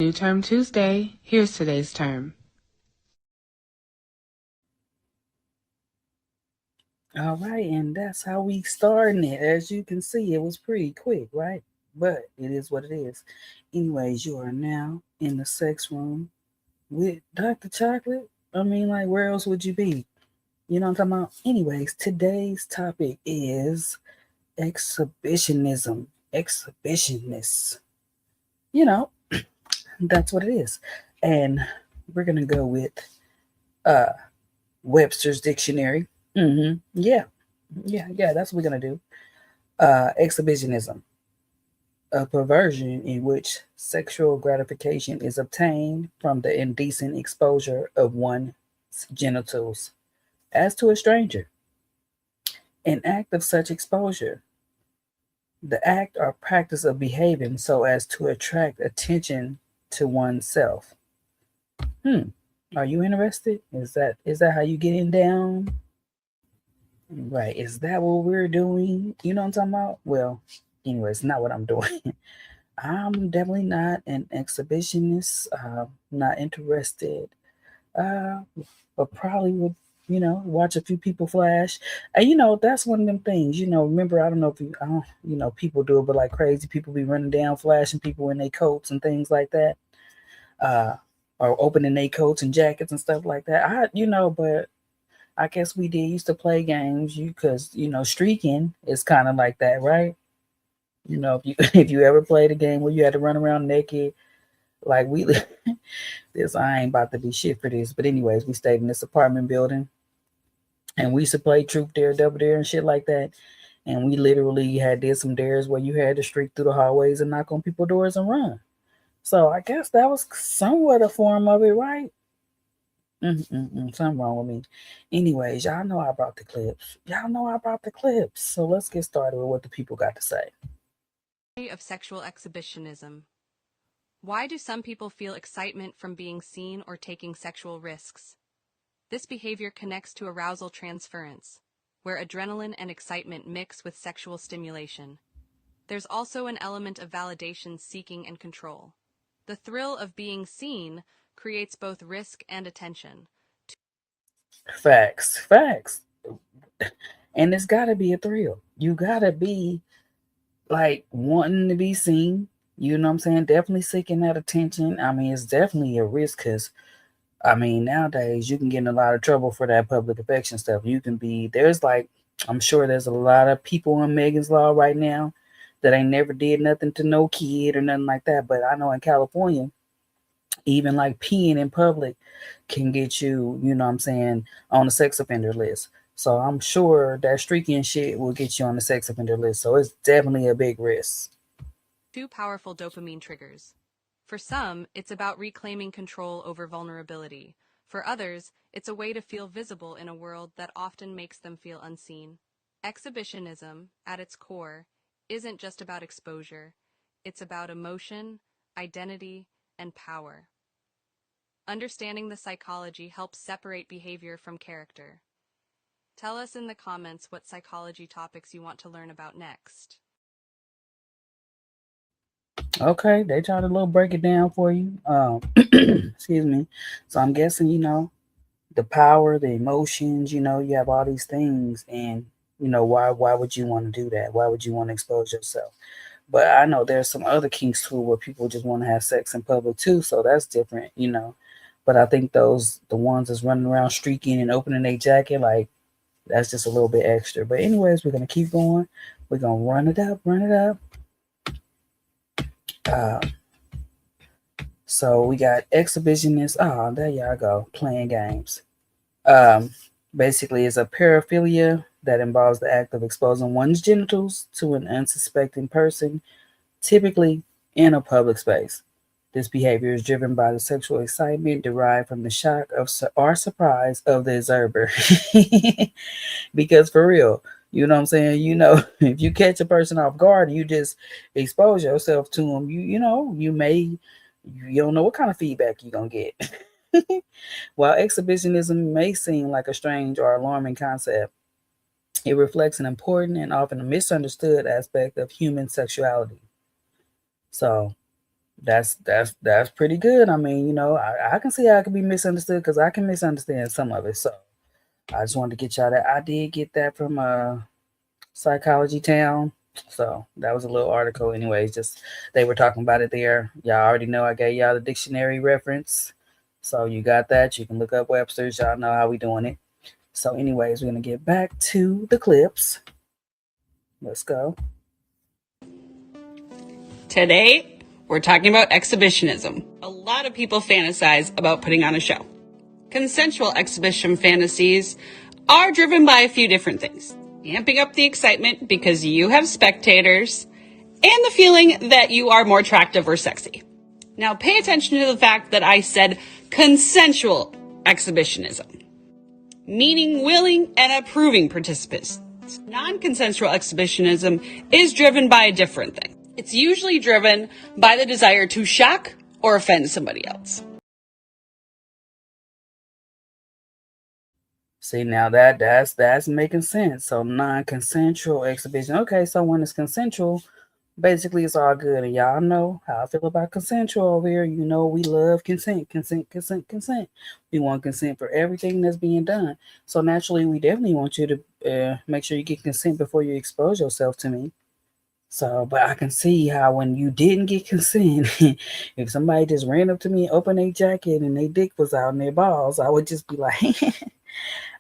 New Term Tuesday. Here's today's term. All right, and that's how we starting it. As you can see, it was pretty quick, right? But it is what it is. Anyways, you are now in the sex room with Dr. Chocolate. I mean, like, where else would you be? You know what I'm talking about? Anyways, today's topic is exhibitionism. Exhibitionists. You know, that's what it is. And we're going to go with uh, Webster's Dictionary. Yeah, yeah, that's what we're going to do. Exhibitionism, a perversion in which sexual gratification is obtained from the indecent exposure of one's genitals as to a stranger. An act of such exposure, the act or practice of behaving so as to attract attention to oneself. Hmm. Are you interested? Is that how you getting down? Right. Is that what we're doing? You know what I'm talking about? Well, anyway, it's not what I'm doing. I'm definitely not an exhibitionist. Not interested. Uh, but probably would, watch a few people flash. And that's one of them things. Remember, I don't know if you, I don't, people do it, but like crazy people be running down, flashing people in their coats and things like that. Uh, or opening their coats and jackets and stuff like that. But I guess we did used to play games. Because streaking is kind of like that, right? If you if you ever played a game where you had to run around naked, like we this I ain't about to be shit for this. But anyways, we stayed in this apartment building and we used to play Truth Dare, Double Dare, and shit like that. And we literally had did some dares where you had to streak through the hallways and knock on people's doors and run. So I guess that was somewhat a form of it, right? Something wrong with me. Anyways, y'all know I brought the clips. So let's get started with what the people got to say. Of sexual exhibitionism. Why do some people feel excitement from being seen or taking sexual risks? This behavior connects to arousal transference, where adrenaline and excitement mix with sexual stimulation. There's also an element of validation seeking and control. The thrill of being seen creates both risk and attention. Facts. And it's gotta be a thrill. You gotta be like wanting to be seen. You know what I'm saying? Definitely seeking that attention. I mean, it's definitely a risk because I mean, nowadays you can get in a lot of trouble for that public affection stuff. There's like, I'm sure there's a lot of people on Megan's Law right now that ain't never did nothing to no kid or nothing like that. But I know in California, even like peeing in public can get you, you know what I'm saying, on the sex offender list. So I'm sure that streaking shit will get you on the sex offender list. So it's definitely a big risk. Two powerful dopamine triggers. For some, it's about reclaiming control over vulnerability. For others, it's a way to feel visible in a world that often makes them feel unseen. Exhibitionism, at its core, isn't just about exposure. It's about emotion, identity, and power. Understanding the psychology helps separate behavior from character. Tell us in the comments what psychology topics you want to learn about next. Okay, they tried to little break it down for you. Excuse me. So I'm guessing, the power, the emotions, you have all these things and why would you want to do that? Why would you want to expose yourself? But I know there's some other kinks too where people just want to have sex in public too, so that's different. But I think the ones that's running around streaking and opening their jacket, like that's just a little bit extra. But anyways, we're gonna keep going. We're gonna run it up. Uh, so we got exhibitionists. Oh, there y'all go, playing games. Um, Basically, it's a paraphilia that involves the act of exposing one's genitals to an unsuspecting person, typically in a public space. This behavior is driven by the sexual excitement derived from the shock or surprise of the observer. Because for real, you know what I'm saying? If you catch a person off guard and you just expose yourself to them, you don't know what kind of feedback you're gonna get. While exhibitionism may seem like a strange or alarming concept, it reflects an important and often misunderstood aspect of human sexuality. So, That's pretty good. I mean, I can see how it can be misunderstood because I can misunderstand some of it. So I just wanted to get y'all that. I did get that from Psychology Town. So that was a little article, anyways. Just they were talking about it there. Y'all already know I gave y'all the dictionary reference. So you got that. You can look up Webster's. Y'all know how we doing it. So, anyways, we're gonna get back to the clips. Let's go. Today, we're talking about exhibitionism. A lot of people fantasize about putting on a show. Consensual exhibition fantasies are driven by a few different things. Amping up the excitement because you have spectators, and the feeling that you are more attractive or sexy. Now pay attention to the fact that I said consensual exhibitionism, meaning willing and approving participants. Non-consensual exhibitionism is driven by a different thing. It's usually driven by the desire to shock or offend somebody else. See, now that's making sense. So non-consensual exhibition. Okay, so when it's consensual, basically it's all good. And y'all know how I feel about consensual over here. You know we love consent, consent, consent, consent. We want consent for everything that's being done. So naturally, we definitely want you to make sure you get consent before you expose yourself to me. So, but I can see how when you didn't get consent, if somebody just ran up to me, opened their jacket, and their dick was out and their balls, I would just be like,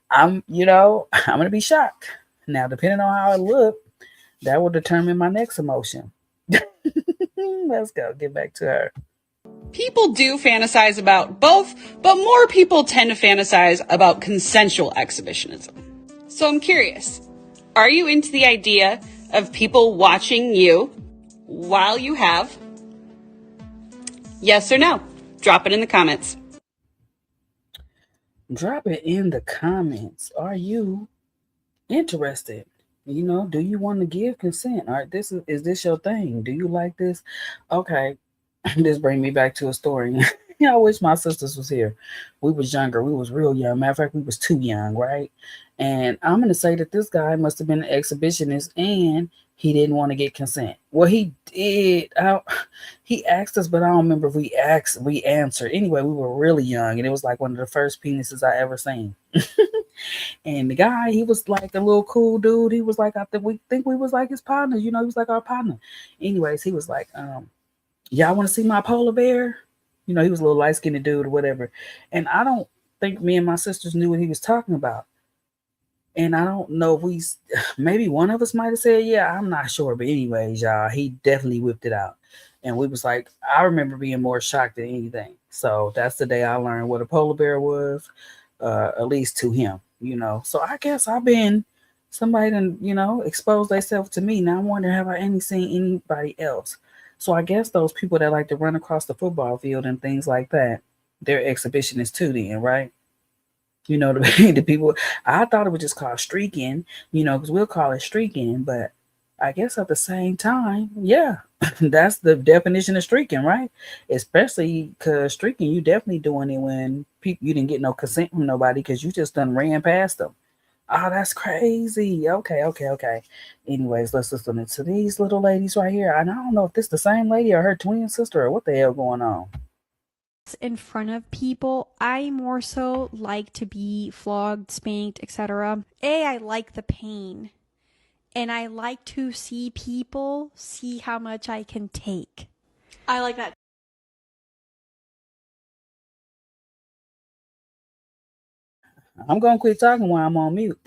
I'm gonna be shocked. Now, depending on how I look, that will determine my next emotion. Let's go. Get back to her. People do fantasize about both, but more people tend to fantasize about consensual exhibitionism. So I'm curious, are you into the idea of people watching you while you have? Yes or no? Drop it in the comments. Drop it in the comments. Are you interested? Do you want to give consent? All right, is this your thing? Do you like this? Okay, this bring me back to a story. I wish my sisters was here. We was younger. We was real young. Matter of fact, we was too young, right? And I'm gonna say that this guy must have been an exhibitionist, and he didn't want to get consent. Well, he did. He asked us, but I don't remember if we answered. Anyway, we were really young, and it was like one of the first penises I ever seen. And the guy, he was like a little cool dude. He was like, we was like his partner. He was like our partner. Anyways, he was like, y'all want to see my polar bear? He was a little light skinned dude or whatever. And I don't think me and my sisters knew what he was talking about. And I don't know if maybe one of us might have said, yeah, I'm not sure. But anyways, y'all, he definitely whipped it out. And we was like, I remember being more shocked than anything. So that's the day I learned what a polar bear was, at least to him, So I guess I've been somebody that, exposed themselves to me. Now I wonder, have I seen anybody else? So I guess those people that like to run across the football field and things like that, they're exhibitionists too then, right? The people, I thought it was just called streaking, because we'll call it streaking, but I guess at the same time, yeah, that's the definition of streaking, right? Especially because streaking, you definitely doing it when you didn't get no consent from nobody because you just done ran past them. Oh, that's crazy. Okay. Anyways, let's listen to these little ladies right here. And I don't know if this the same lady or her twin sister or what the hell going on. In front of people, I more so like to be flogged, spanked, etc. I like the pain, and I like to see people see how much I can take. I like that. I'm gonna quit talking while I'm on mute.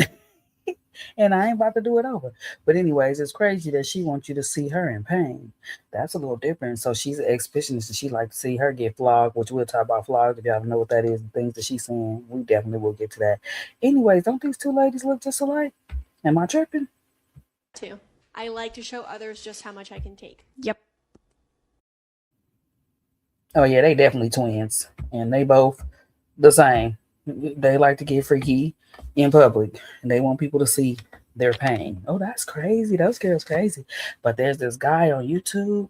And I ain't about to do it over. But anyways, it's crazy that she wants you to see her in pain. That's a little different. So she's an exhibitionist and she like to see her get flogged, which we'll talk about flogged if y'all know what that is, the things that she's saying. We definitely will get to that. Anyways, don't these two ladies look just alike? Am I tripping? Too. I like to show others just how much I can take. Yep. Oh yeah, they definitely twins. And they both the same. They like to get freaky in public and they want people to see their pain. Oh, that's crazy. Those girls crazy. But there's this guy on YouTube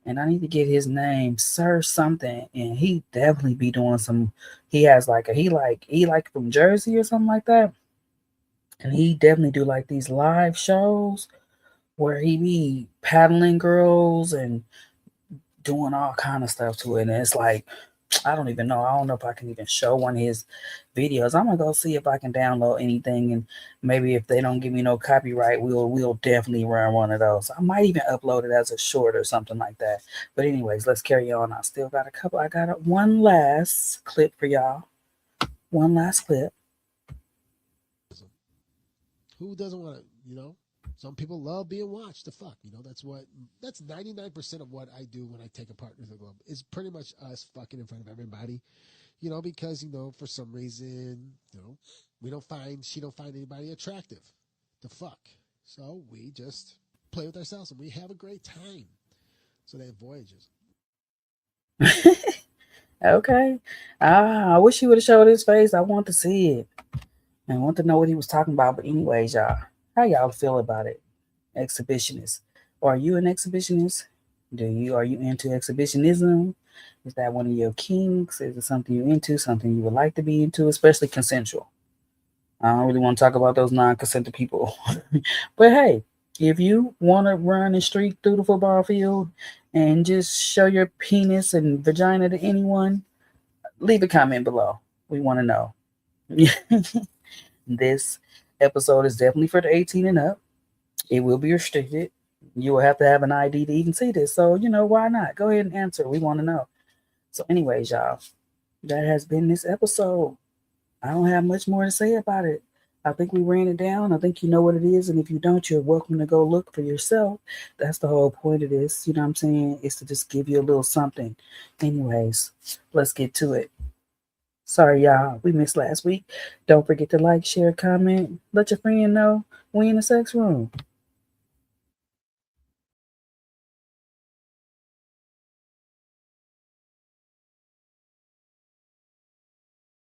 and I need to get his name, Sir something, and he definitely be doing some. He has like he like from Jersey or something like that, and he definitely do like these live shows where he be paddling girls and doing all kind of stuff to it. And it's like, I don't even know. I don't know if I can even show one of his videos. I'm gonna go see if I can download anything, and maybe if they don't give me no copyright, we'll definitely run one of those. I might even upload it as a short or something like that. But anyways, let's carry on. I still got a couple. I got one last clip for y'all. One last clip. Who doesn't want to, some people love being watched. The fuck, that's 99% of what I do when I take a partner to the club is pretty much us fucking in front of everybody, because, for some reason, she don't find anybody attractive to fuck. So we just play with ourselves and we have a great time. So they have voyages. Okay. I wish he would have showed his face. I want to see it. I want to know what he was talking about. But anyways, y'all, how y'all feel about it? Exhibitionist. Are you an exhibitionist? Are you into exhibitionism? Is that one of your kinks? Is it something you're into, something you would like to be into, especially consensual? I don't really want to talk about those non-consenting people. But hey, if you want to run and streak through the football field and just show your penis and vagina to anyone, leave a comment below. We want to know. This episode is definitely for the 18 and up. It will be restricted. You will have to have an ID to even see this. So, why not? Go ahead and answer. We want to know. So anyways, y'all, that has been this episode. I don't have much more to say about it. I think we ran it down. I think you know what it is. And if you don't, you're welcome to go look for yourself. That's the whole point of this. You know what I'm saying? It's to just give you a little something. Anyways, let's get to it. Sorry, y'all. We missed last week. Don't forget to like, share, comment. Let your friend know we in the sex room.